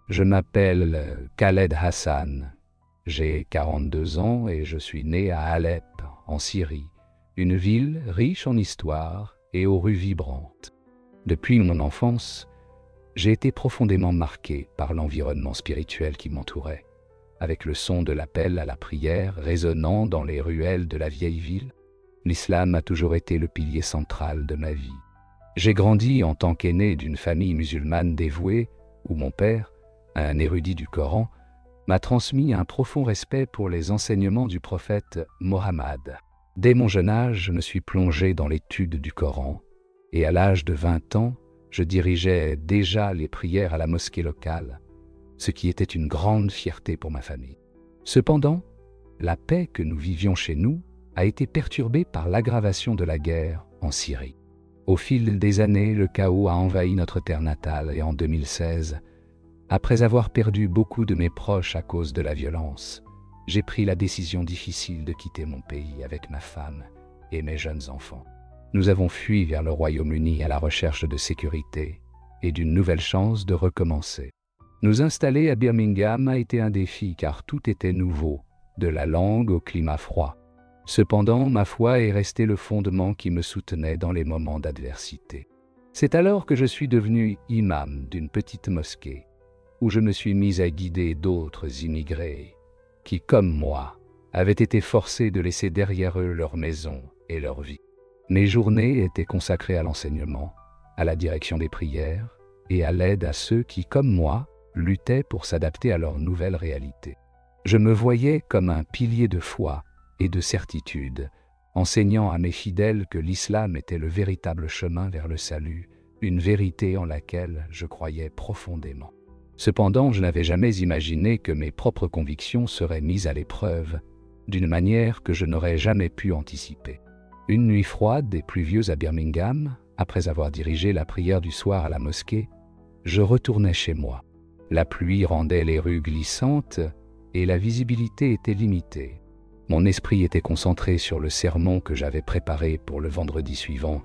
Je m'appelle Khaled Hassan. J'ai 42 ans et je suis né à Alep, en Syrie, une ville riche en histoire et aux rues vibrantes. Depuis mon enfance, j'ai été profondément marqué par l'environnement spirituel qui m'entourait, avec le son de l'appel à la prière résonnant dans les ruelles de la vieille ville. L'islam a toujours été le pilier central de ma vie. J'ai grandi en tant qu'aîné d'une famille musulmane dévouée, où mon père, un érudit du Coran, m'a transmis un profond respect pour les enseignements du prophète Mohammed. Dès mon jeune âge, je me suis plongé dans l'étude du Coran, et à l'âge de 20 ans, je dirigeais déjà les prières à la mosquée locale, ce qui était une grande fierté pour ma famille. Cependant, la paix que nous vivions chez nous a été perturbée par l'aggravation de la guerre en Syrie. Au fil des années, le chaos a envahi notre terre natale et en 2016, après avoir perdu beaucoup de mes proches à cause de la violence, j'ai pris la décision difficile de quitter mon pays avec ma femme et mes jeunes enfants. Nous avons fui vers le Royaume-Uni à la recherche de sécurité et d'une nouvelle chance de recommencer. Nous installer à Birmingham a été un défi car tout était nouveau, de la langue au climat froid. Cependant, ma foi est restée le fondement qui me soutenait dans les moments d'adversité. C'est alors que je suis devenu imam d'une petite mosquée, où je me suis mis à guider d'autres immigrés qui, comme moi, avaient été forcés de laisser derrière eux leur maison et leur vie. Mes journées étaient consacrées à l'enseignement, à la direction des prières et à l'aide à ceux qui, comme moi, luttaient pour s'adapter à leur nouvelle réalité. Je me voyais comme un pilier de foi et de certitude, enseignant à mes fidèles que l'islam était le véritable chemin vers le salut, une vérité en laquelle je croyais profondément. Cependant, je n'avais jamais imaginé que mes propres convictions seraient mises à l'épreuve d'une manière que je n'aurais jamais pu anticiper. Une nuit froide et pluvieuse à Birmingham, après avoir dirigé la prière du soir à la mosquée, je retournais chez moi. La pluie rendait les rues glissantes et la visibilité était limitée. Mon esprit était concentré sur le sermon que j'avais préparé pour le vendredi suivant,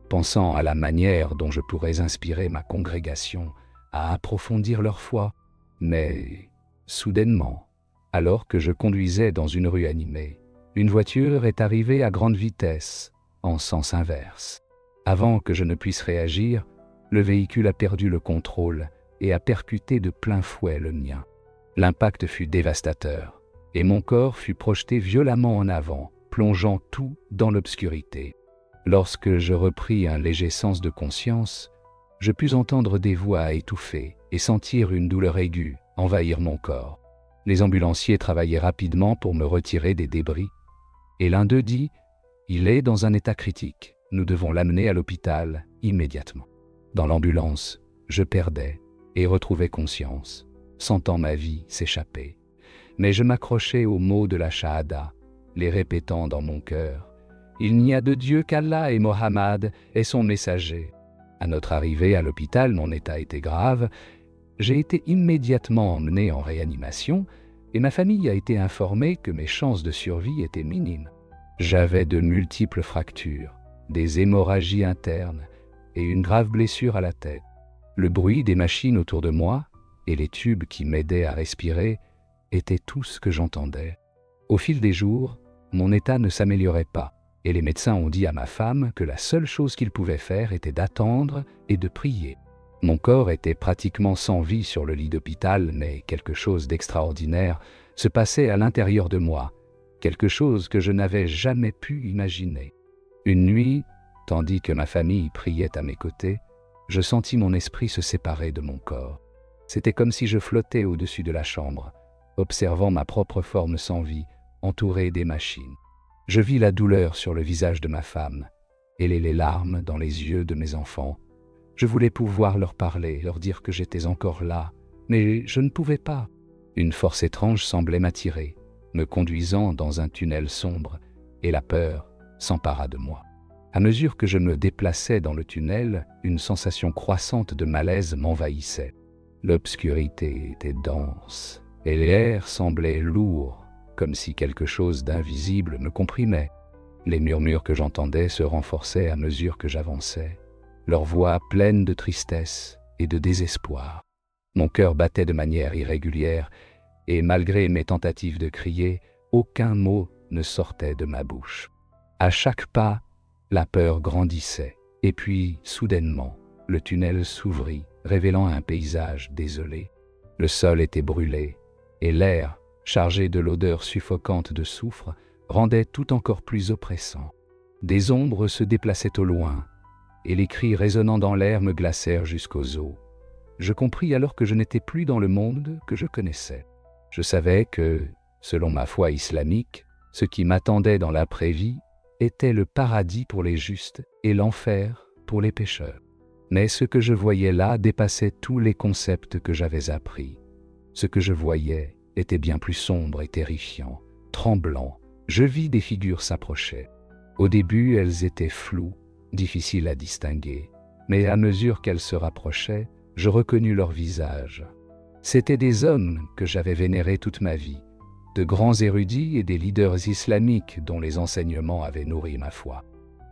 pensant à la manière dont je pourrais inspirer ma congrégation à approfondir leur foi. Mais, soudainement, alors que je conduisais dans une rue animée, une voiture est arrivée à grande vitesse, en sens inverse. Avant que je ne puisse réagir, le véhicule a perdu le contrôle et a percuté de plein fouet le mien. L'impact fut dévastateur, et mon corps fut projeté violemment en avant, plongeant tout dans l'obscurité. Lorsque je repris un léger sens de conscience, je pus entendre des voix étouffées et sentir une douleur aiguë envahir mon corps. Les ambulanciers travaillaient rapidement pour me retirer des débris, et l'un d'eux dit « Il est dans un état critique, nous devons l'amener à l'hôpital immédiatement ». Dans l'ambulance, je perdais et retrouvais conscience, sentant ma vie s'échapper. Mais je m'accrochais aux mots de la Shahada, les répétant dans mon cœur « Il n'y a de Dieu qu'Allah et Mohammed est son messager ». À notre arrivée à l'hôpital, mon état était grave. J'ai été immédiatement emmené en réanimation et ma famille a été informée que mes chances de survie étaient minimes. J'avais de multiples fractures, des hémorragies internes et une grave blessure à la tête. Le bruit des machines autour de moi et les tubes qui m'aidaient à respirer étaient tout ce que j'entendais. Au fil des jours, mon état ne s'améliorait pas. Et les médecins ont dit à ma femme que la seule chose qu'ils pouvaient faire était d'attendre et de prier. Mon corps était pratiquement sans vie sur le lit d'hôpital, mais quelque chose d'extraordinaire se passait à l'intérieur de moi, quelque chose que je n'avais jamais pu imaginer. Une nuit, tandis que ma famille priait à mes côtés, je sentis mon esprit se séparer de mon corps. C'était comme si je flottais au-dessus de la chambre, observant ma propre forme sans vie, entourée des machines. Je vis la douleur sur le visage de ma femme et les larmes dans les yeux de mes enfants. Je voulais pouvoir leur parler, leur dire que j'étais encore là, mais je ne pouvais pas. Une force étrange semblait m'attirer, me conduisant dans un tunnel sombre, et la peur s'empara de moi. À mesure que je me déplaçais dans le tunnel, une sensation croissante de malaise m'envahissait. L'obscurité était dense, et l'air semblait lourd, comme si quelque chose d'invisible me comprimait. Les murmures que j'entendais se renforçaient à mesure que j'avançais, leurs voix pleines de tristesse et de désespoir. Mon cœur battait de manière irrégulière, et malgré mes tentatives de crier, aucun mot ne sortait de ma bouche. À chaque pas, la peur grandissait, et puis, soudainement, le tunnel s'ouvrit, révélant un paysage désolé. Le sol était brûlé, et l'air, chargé de l'odeur suffocante de soufre, rendait tout encore plus oppressant. Des ombres se déplaçaient au loin, et les cris résonnant dans l'air me glacèrent jusqu'aux os. Je compris alors que je n'étais plus dans le monde que je connaissais. Je savais que, selon ma foi islamique, ce qui m'attendait dans l'après-vie était le paradis pour les justes et l'enfer pour les pécheurs. Mais ce que je voyais là dépassait tous les concepts que j'avais appris. Ce que je voyais était bien plus sombre et terrifiant. Tremblant, je vis des figures s'approcher. Au début, elles étaient floues, difficiles à distinguer, mais à mesure qu'elles se rapprochaient, je reconnus leurs visages. C'étaient des hommes que j'avais vénérés toute ma vie, de grands érudits et des leaders islamiques dont les enseignements avaient nourri ma foi.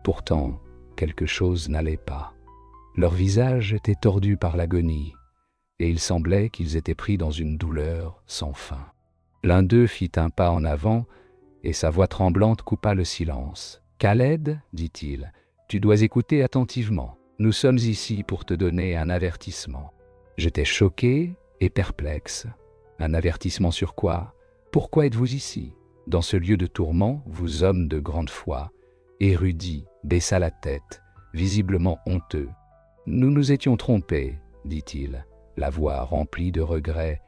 Pourtant, quelque chose n'allait pas. Leurs visages étaient tordus par l'agonie, et il semblait qu'ils étaient pris dans une douleur sans fin. L'un d'eux fit un pas en avant, et sa voix tremblante coupa le silence. « Khaled, dit-il, tu dois écouter attentivement. Nous sommes ici pour te donner un avertissement. » J'étais choqué et perplexe. Un avertissement sur quoi? Pourquoi êtes-vous ici? Dans ce lieu de tourment, vous hommes de grande foi, érudits, baissa la tête, visiblement honteux. Nous nous étions trompés, dit-il, la voix remplie de regret.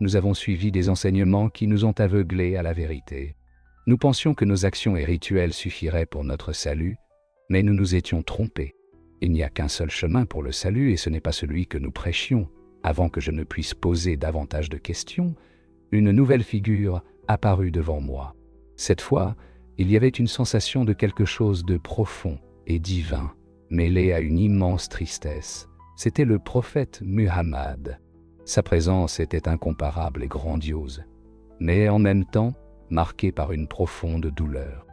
Nous avons suivi des enseignements qui nous ont aveuglés à la vérité. Nous pensions que nos actions et rituels suffiraient pour notre salut, mais nous nous étions trompés. Il n'y a qu'un seul chemin pour le salut et ce n'est pas celui que nous prêchions. Avant que je ne puisse poser davantage de questions, une nouvelle figure apparut devant moi. Cette fois, il y avait une sensation de quelque chose de profond et divin, mêlé à une immense tristesse. C'était le prophète Muhammad. Sa présence était incomparable et grandiose, mais en même temps marquée par une profonde douleur.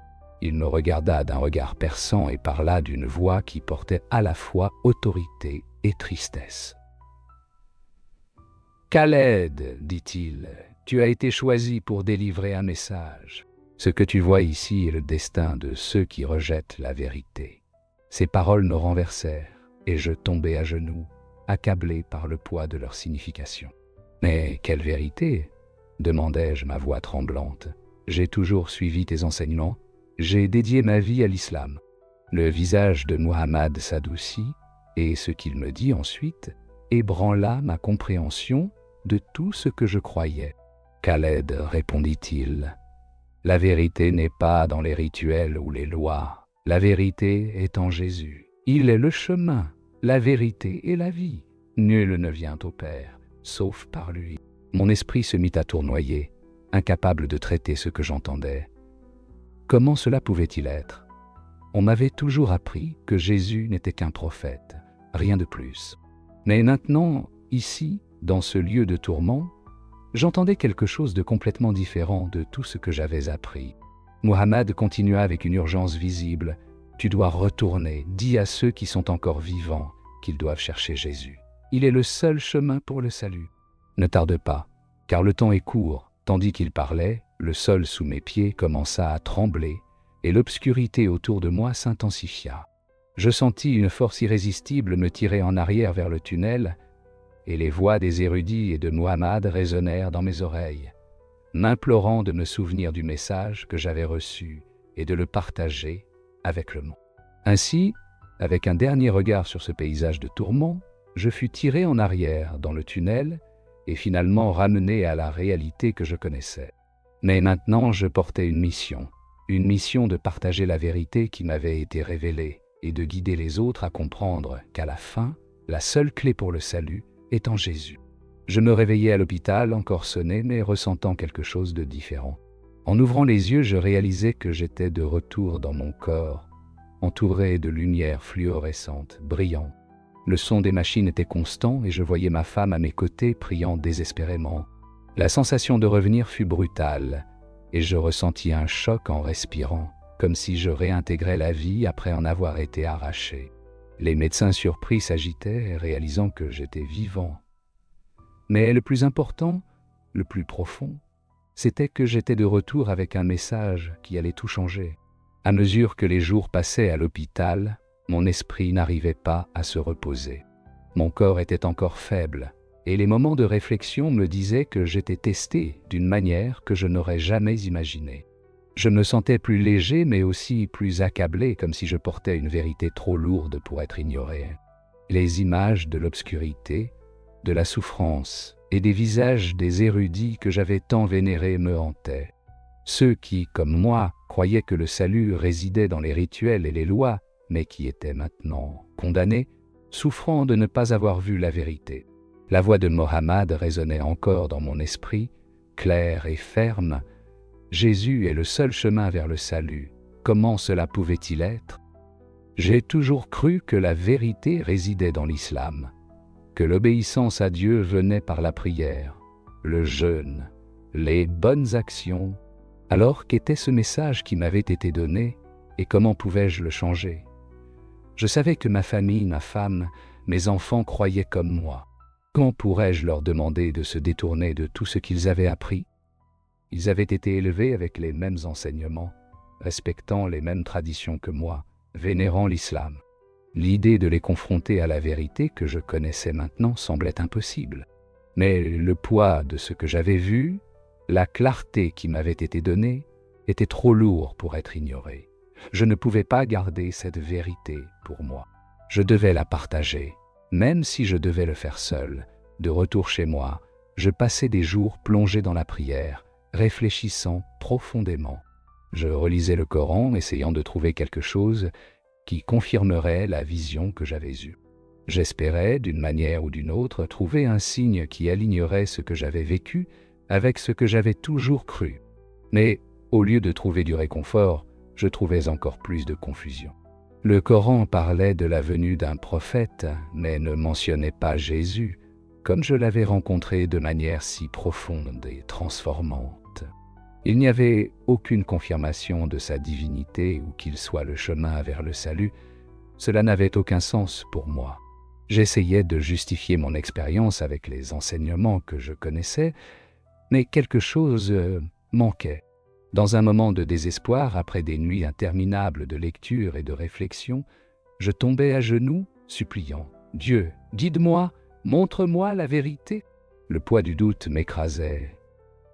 Il me regarda d'un regard perçant et parla d'une voix qui portait à la fois autorité et tristesse. « Khaled, dit-il, tu as été choisi pour délivrer un message. Ce que tu vois ici est le destin de ceux qui rejettent la vérité. » Ces paroles me renversèrent et je tombai à genoux, accablé par le poids de leur signification. « Mais quelle vérité ?» demandai-je, ma voix tremblante. « J'ai toujours suivi tes enseignements. J'ai dédié ma vie à l'islam. » Le visage de Muhammad s'adoucit et ce qu'il me dit ensuite ébranla ma compréhension de tout ce que je croyais. « Khaled, répondit-il, la vérité n'est pas dans les rituels ou les lois. La vérité est en Jésus. Il est le chemin, la vérité et la vie. Nul ne vient au Père, sauf par lui. » Mon esprit se mit à tournoyer, incapable de traiter ce que j'entendais. Comment cela pouvait-il être? On m'avait toujours appris que Jésus n'était qu'un prophète, rien de plus. Mais maintenant, ici, dans ce lieu de tourment, j'entendais quelque chose de complètement différent de tout ce que j'avais appris. Muhammad continua avec une urgence visible. « Tu dois retourner, dis à ceux qui sont encore vivants qu'ils doivent chercher Jésus. Il est le seul chemin pour le salut. Ne tarde pas, car le temps est court. » Tandis qu'il parlait, le sol sous mes pieds commença à trembler et l'obscurité autour de moi s'intensifia. Je sentis une force irrésistible me tirer en arrière vers le tunnel et les voix des érudits et de Muhammad résonnèrent dans mes oreilles, m'implorant de me souvenir du message que j'avais reçu et de le partager avec le monde. Ainsi, avec un dernier regard sur ce paysage de tourment, je fus tiré en arrière dans le tunnel et finalement ramené à la réalité que je connaissais. Mais maintenant, je portais une mission de partager la vérité qui m'avait été révélée et de guider les autres à comprendre qu'à la fin, la seule clé pour le salut est en Jésus. Je me réveillais à l'hôpital, encore sonné, mais ressentant quelque chose de différent. En ouvrant les yeux, je réalisais que j'étais de retour dans mon corps, entouré de lumière fluorescente, brillant. Le son des machines était constant et je voyais ma femme à mes côtés priant désespérément. La sensation de revenir fut brutale et je ressentis un choc en respirant, comme si je réintégrais la vie après en avoir été arraché. Les médecins surpris s'agitaient, réalisant que j'étais vivant. Mais le plus important, le plus profond, c'était que j'étais de retour avec un message qui allait tout changer. À mesure que les jours passaient à l'hôpital, mon esprit n'arrivait pas à se reposer. Mon corps était encore faible, et les moments de réflexion me disaient que j'étais testé d'une manière que je n'aurais jamais imaginée. Je me sentais plus léger, mais aussi plus accablé, comme si je portais une vérité trop lourde pour être ignorée. Les images de l'obscurité, de la souffrance et des visages des érudits que j'avais tant vénérés me hantaient. Ceux qui, comme moi, croyaient que le salut résidait dans les rituels et les lois, mais qui étaient maintenant condamnés, souffrant de ne pas avoir vu la vérité. La voix de Mohammed résonnait encore dans mon esprit, claire et ferme. Jésus est le seul chemin vers le salut. Comment cela pouvait-il être? J'ai toujours cru que la vérité résidait dans l'islam, que l'obéissance à Dieu venait par la prière, le jeûne, les bonnes actions. Alors qu'était ce message qui m'avait été donné et comment pouvais-je le changer? Je savais que ma famille, ma femme, mes enfants croyaient comme moi. Quand pourrais-je leur demander de se détourner de tout ce qu'ils avaient appris? Ils avaient été élevés avec les mêmes enseignements, respectant les mêmes traditions que moi, vénérant l'islam. L'idée de les confronter à la vérité que je connaissais maintenant semblait impossible. Mais le poids de ce que j'avais vu, la clarté qui m'avait été donnée, était trop lourd pour être ignoré. Je ne pouvais pas garder cette vérité pour moi. Je devais la partager, même si je devais le faire seul. De retour chez moi, je passais des jours plongés dans la prière, réfléchissant profondément. Je relisais le Coran, essayant de trouver quelque chose qui confirmerait la vision que j'avais eue. J'espérais, d'une manière ou d'une autre, trouver un signe qui alignerait ce que j'avais vécu avec ce que j'avais toujours cru. Mais, au lieu de trouver du réconfort, je trouvais encore plus de confusion. Le Coran parlait de la venue d'un prophète, mais ne mentionnait pas Jésus, comme je l'avais rencontré de manière si profonde et transformante. Il n'y avait aucune confirmation de sa divinité ou qu'il soit le chemin vers le salut. Cela n'avait aucun sens pour moi. J'essayais de justifier mon expérience avec les enseignements que je connaissais, mais quelque chose manquait. Dans un moment de désespoir, après des nuits interminables de lecture et de réflexion, je tombais à genoux, suppliant « Dieu, guide-moi, montre-moi la vérité !» Le poids du doute m'écrasait.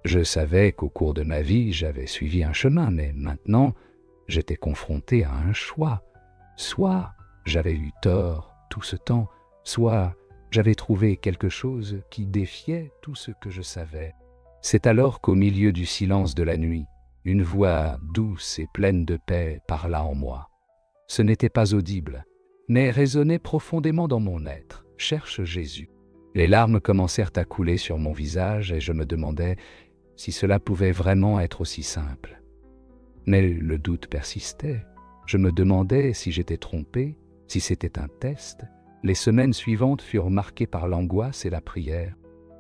Je savais qu'au cours de ma vie, j'avais suivi un chemin, mais maintenant, j'étais confronté à un choix. Soit j'avais eu tort tout ce temps, soit j'avais trouvé quelque chose qui défiait tout ce que je savais. C'est alors qu'au milieu du silence de la nuit, une voix douce et pleine de paix parla en moi. Ce n'était pas audible, mais résonnait profondément dans mon être. « Cherche Jésus ». Les larmes commencèrent à couler sur mon visage et je me demandais si cela pouvait vraiment être aussi simple. Mais le doute persistait. Je me demandais si j'étais trompé, si c'était un test. Les semaines suivantes furent marquées par l'angoisse et la prière.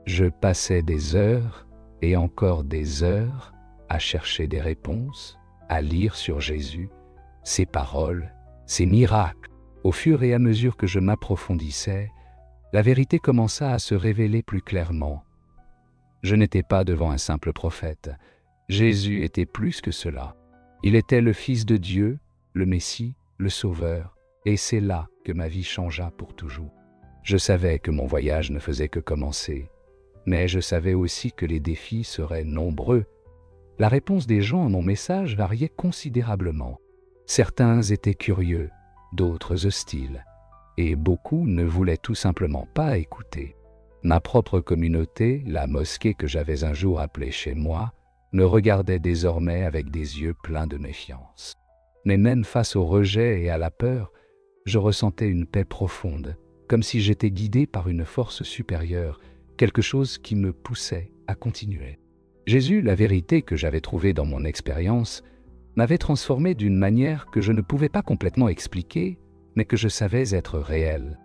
Je passais des heures et encore des heures à chercher des réponses, à lire sur Jésus, ses paroles, ses miracles. Au fur et à mesure que je m'approfondissais, la vérité commença à se révéler plus clairement. Je n'étais pas devant un simple prophète. Jésus était plus que cela. Il était le Fils de Dieu, le Messie, le Sauveur, et c'est là que ma vie changea pour toujours. Je savais que mon voyage ne faisait que commencer, mais je savais aussi que les défis seraient nombreux. La réponse des gens à mon message variait considérablement. Certains étaient curieux, d'autres hostiles, et beaucoup ne voulaient tout simplement pas écouter. Ma propre communauté, la mosquée que j'avais un jour appelée chez moi, me regardait désormais avec des yeux pleins de méfiance. Mais même face au rejet et à la peur, je ressentais une paix profonde, comme si j'étais guidé par une force supérieure, quelque chose qui me poussait à continuer. Jésus, la vérité que j'avais trouvée dans mon expérience, m'avait transformé d'une manière que je ne pouvais pas complètement expliquer, mais que je savais être réelle.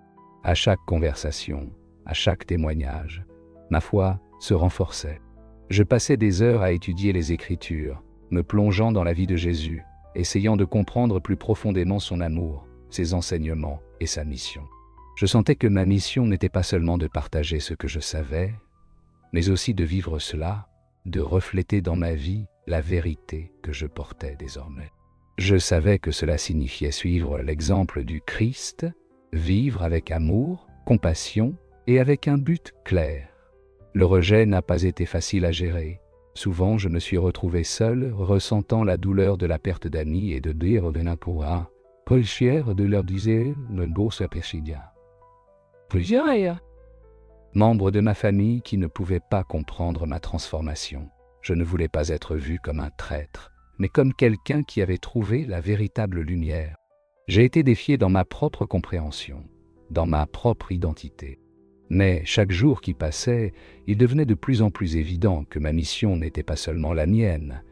À chaque conversation, à chaque témoignage, ma foi se renforçait. Je passais des heures à étudier les Écritures, me plongeant dans la vie de Jésus, essayant de comprendre plus profondément son amour, ses enseignements et sa mission. Je sentais que ma mission n'était pas seulement de partager ce que je savais, mais aussi de vivre cela, de refléter dans ma vie la vérité que je portais désormais. Je savais que cela signifiait suivre l'exemple du Christ, vivre avec amour, compassion et avec un but clair. Le rejet n'a pas été facile à gérer. Souvent, je me suis retrouvé seul, ressentant la douleur de la perte d'amis et de dire de n'importe Paul fier de leur dire le beau se péchidia. Plusieurs membres de ma famille qui ne pouvaient pas comprendre ma transformation. Je ne voulais pas être vu comme un traître, mais comme quelqu'un qui avait trouvé la véritable lumière. J'ai été défié dans ma propre compréhension, dans ma propre identité. Mais chaque jour qui passait, il devenait de plus en plus évident que ma mission n'était pas seulement la mienne,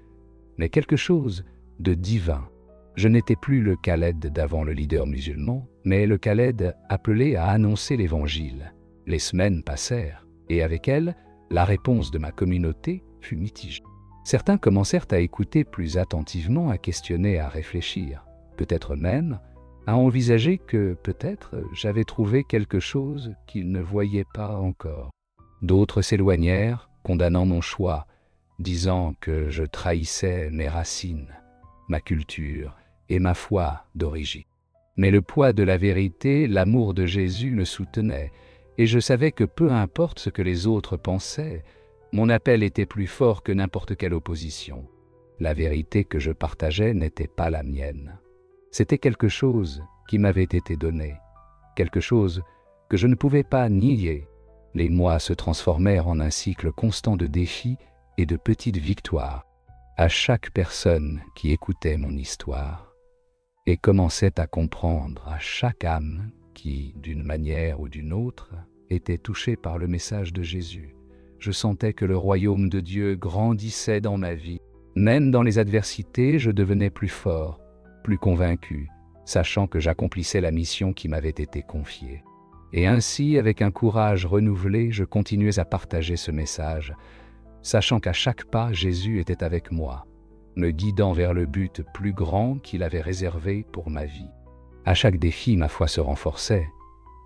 mais quelque chose de divin. Je n'étais plus le Khaled d'avant le leader musulman, mais le Khaled appelé à annoncer l'Évangile. Les semaines passèrent, et avec elles, la réponse de ma communauté fut mitigée. Certains commencèrent à écouter plus attentivement, à questionner, à réfléchir, peut-être même à envisager que peut-être j'avais trouvé quelque chose qu'ils ne voyaient pas encore. D'autres s'éloignèrent, condamnant mon choix, disant que je trahissais mes racines, ma culture et ma foi d'origine. Mais le poids de la vérité, l'amour de Jésus me soutenait, et je savais que peu importe ce que les autres pensaient, mon appel était plus fort que n'importe quelle opposition. La vérité que je partageais n'était pas la mienne. C'était quelque chose qui m'avait été donné, quelque chose que je ne pouvais pas nier. Les mois se transformèrent en un cycle constant de défis et de petites victoires. À chaque personne qui écoutait mon histoire et commençait à comprendre, à chaque âme qui, d'une manière ou d'une autre, était touchée par le message de Jésus, je sentais que le royaume de Dieu grandissait dans ma vie. Même dans les adversités, je devenais plus fort, plus convaincu, sachant que j'accomplissais la mission qui m'avait été confiée. Et ainsi, avec un courage renouvelé, je continuais à partager ce message, sachant qu'à chaque pas, Jésus était avec moi, me guidant vers le but plus grand qu'il avait réservé pour ma vie. À chaque défi, ma foi se renforçait,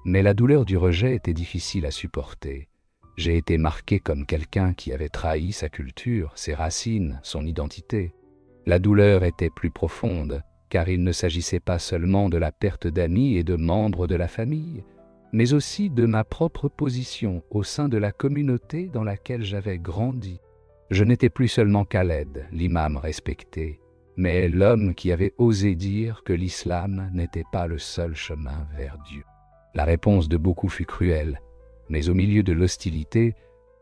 mais la douleur du rejet était difficile à supporter. J'ai été marqué comme quelqu'un qui avait trahi sa culture, ses racines, son identité. La douleur était plus profonde, car il ne s'agissait pas seulement de la perte d'amis et de membres de la famille, mais aussi de ma propre position au sein de la communauté dans laquelle j'avais grandi. Je n'étais plus seulement Khaled, l'imam respecté, mais l'homme qui avait osé dire que l'islam n'était pas le seul chemin vers Dieu. La réponse de beaucoup fut cruelle, mais au milieu de l'hostilité,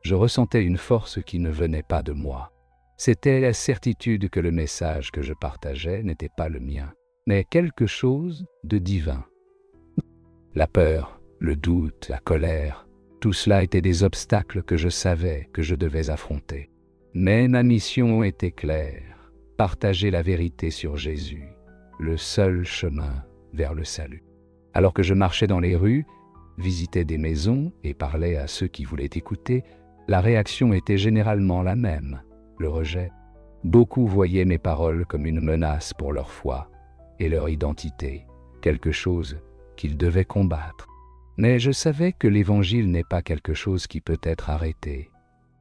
je ressentais une force qui ne venait pas de moi. C'était la certitude que le message que je partageais n'était pas le mien, mais quelque chose de divin. La peur, le doute, la colère, tout cela était des obstacles que je savais que je devais affronter. Mais ma mission était claire, partager la vérité sur Jésus, le seul chemin vers le salut. Alors que je marchais dans les rues, visitais des maisons et parlais à ceux qui voulaient écouter, la réaction était généralement la même, le rejet. Beaucoup voyaient mes paroles comme une menace pour leur foi et leur identité, quelque chose qu'ils devaient combattre. Mais je savais que l'Évangile n'est pas quelque chose qui peut être arrêté.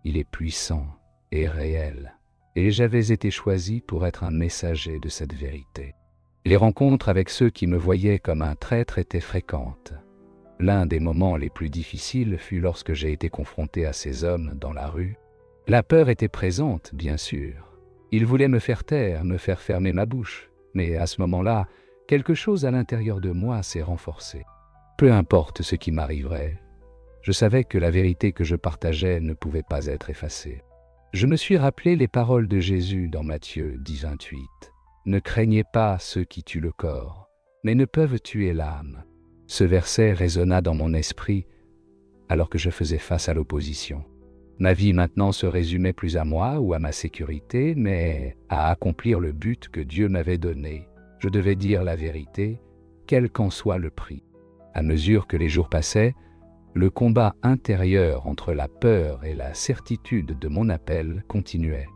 Il est puissant et réel, et j'avais été choisi pour être un messager de cette vérité. Les rencontres avec ceux qui me voyaient comme un traître étaient fréquentes. L'un des moments les plus difficiles fut lorsque j'ai été confronté à ces hommes dans la rue. La peur était présente, bien sûr. Ils voulaient me faire taire, me faire fermer ma bouche. Mais à ce moment-là, quelque chose à l'intérieur de moi s'est renforcé. Peu importe ce qui m'arriverait, je savais que la vérité que je partageais ne pouvait pas être effacée. Je me suis rappelé les paroles de Jésus dans Matthieu 10:28. « Ne craignez pas ceux qui tuent le corps, mais ne peuvent tuer l'âme. » Ce verset résonna dans mon esprit alors que je faisais face à l'opposition. Ma vie maintenant se résumait plus à moi ou à ma sécurité, mais à accomplir le but que Dieu m'avait donné. Je devais dire la vérité, quel qu'en soit le prix. À mesure que les jours passaient, le combat intérieur entre la peur et la certitude de mon appel continuait.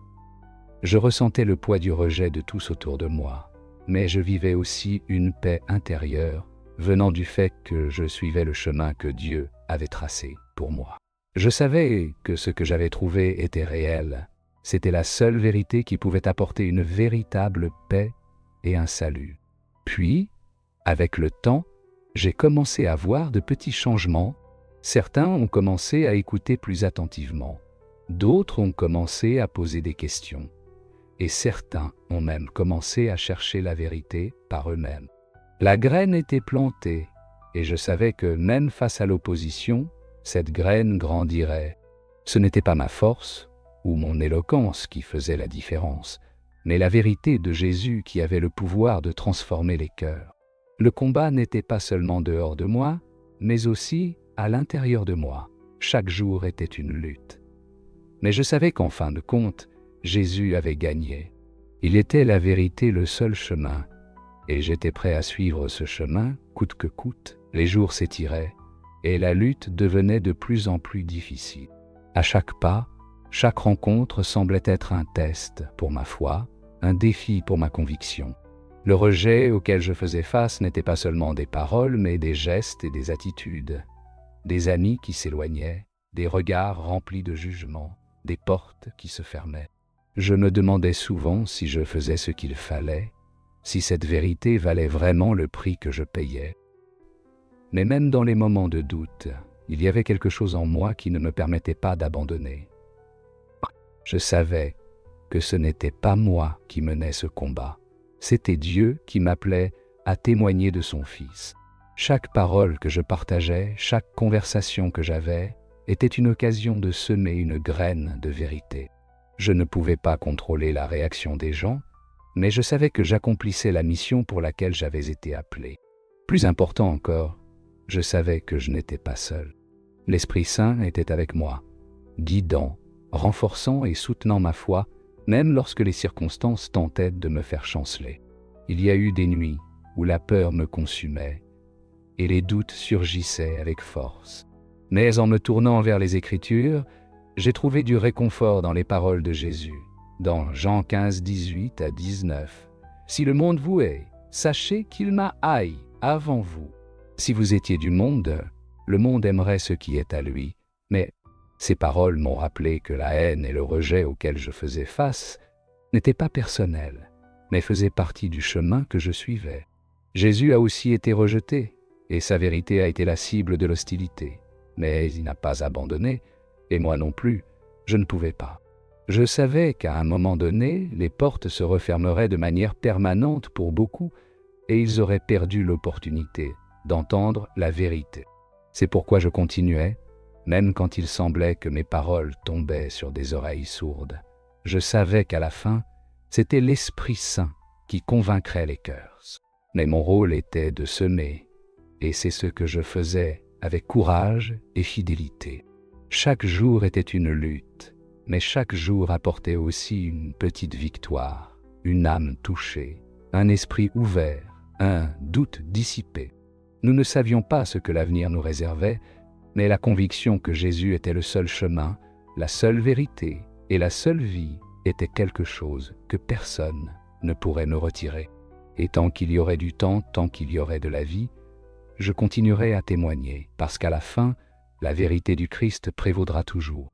Je ressentais le poids du rejet de tous autour de moi, mais je vivais aussi une paix intérieure venant du fait que je suivais le chemin que Dieu avait tracé pour moi. Je savais que ce que j'avais trouvé était réel. C'était la seule vérité qui pouvait apporter une véritable paix et un salut. Puis, avec le temps, j'ai commencé à voir de petits changements. Certains ont commencé à écouter plus attentivement. D'autres ont commencé à poser des questions. Et certains ont même commencé à chercher la vérité par eux-mêmes. La graine était plantée, et je savais que même face à l'opposition, cette graine grandirait. Ce n'était pas ma force ou mon éloquence qui faisait la différence, mais la vérité de Jésus qui avait le pouvoir de transformer les cœurs. Le combat n'était pas seulement dehors de moi, mais aussi à l'intérieur de moi. Chaque jour était une lutte. Mais je savais qu'en fin de compte, Jésus avait gagné. Il était la vérité, le seul chemin, et j'étais prêt à suivre ce chemin, coûte que coûte. Les jours s'étiraient, et la lutte devenait de plus en plus difficile. À chaque pas, chaque rencontre semblait être un test pour ma foi, un défi pour ma conviction. Le rejet auquel je faisais face n'était pas seulement des paroles, mais des gestes et des attitudes. Des amis qui s'éloignaient, des regards remplis de jugement, des portes qui se fermaient. Je me demandais souvent si je faisais ce qu'il fallait, si cette vérité valait vraiment le prix que je payais. Mais même dans les moments de doute, il y avait quelque chose en moi qui ne me permettait pas d'abandonner. Je savais que ce n'était pas moi qui menais ce combat, c'était Dieu qui m'appelait à témoigner de son Fils. Chaque parole que je partageais, chaque conversation que j'avais, était une occasion de semer une graine de vérité. Je ne pouvais pas contrôler la réaction des gens, mais je savais que j'accomplissais la mission pour laquelle j'avais été appelé. Plus important encore, je savais que je n'étais pas seul. L'Esprit Saint était avec moi, guidant, renforçant et soutenant ma foi, même lorsque les circonstances tentaient de me faire chanceler. Il y a eu des nuits où la peur me consumait et les doutes surgissaient avec force. Mais en me tournant vers les Écritures, j'ai trouvé du réconfort dans les paroles de Jésus. Dans Jean 15, 18 à 19, « Si le monde vous hait, sachez qu'il m'a haï avant vous. Si vous étiez du monde, le monde aimerait ce qui est à lui. » Mais ces paroles m'ont rappelé que la haine et le rejet auxquels je faisais face n'étaient pas personnels, mais faisaient partie du chemin que je suivais. Jésus a aussi été rejeté, et sa vérité a été la cible de l'hostilité. Mais il n'a pas abandonné, et moi non plus, je ne pouvais pas. Je savais qu'à un moment donné, les portes se refermeraient de manière permanente pour beaucoup, et ils auraient perdu l'opportunité d'entendre la vérité. C'est pourquoi je continuais, même quand il semblait que mes paroles tombaient sur des oreilles sourdes. Je savais qu'à la fin, c'était l'Esprit Saint qui convaincrait les cœurs. Mais mon rôle était de semer, et c'est ce que je faisais avec courage et fidélité. Chaque jour était une lutte, mais chaque jour apportait aussi une petite victoire, une âme touchée, un esprit ouvert, un doute dissipé. Nous ne savions pas ce que l'avenir nous réservait, mais la conviction que Jésus était le seul chemin, la seule vérité et la seule vie était quelque chose que personne ne pourrait me retirer. Et tant qu'il y aurait du temps, tant qu'il y aurait de la vie, je continuerai à témoigner, parce qu'à la fin, la vérité du Christ prévaudra toujours.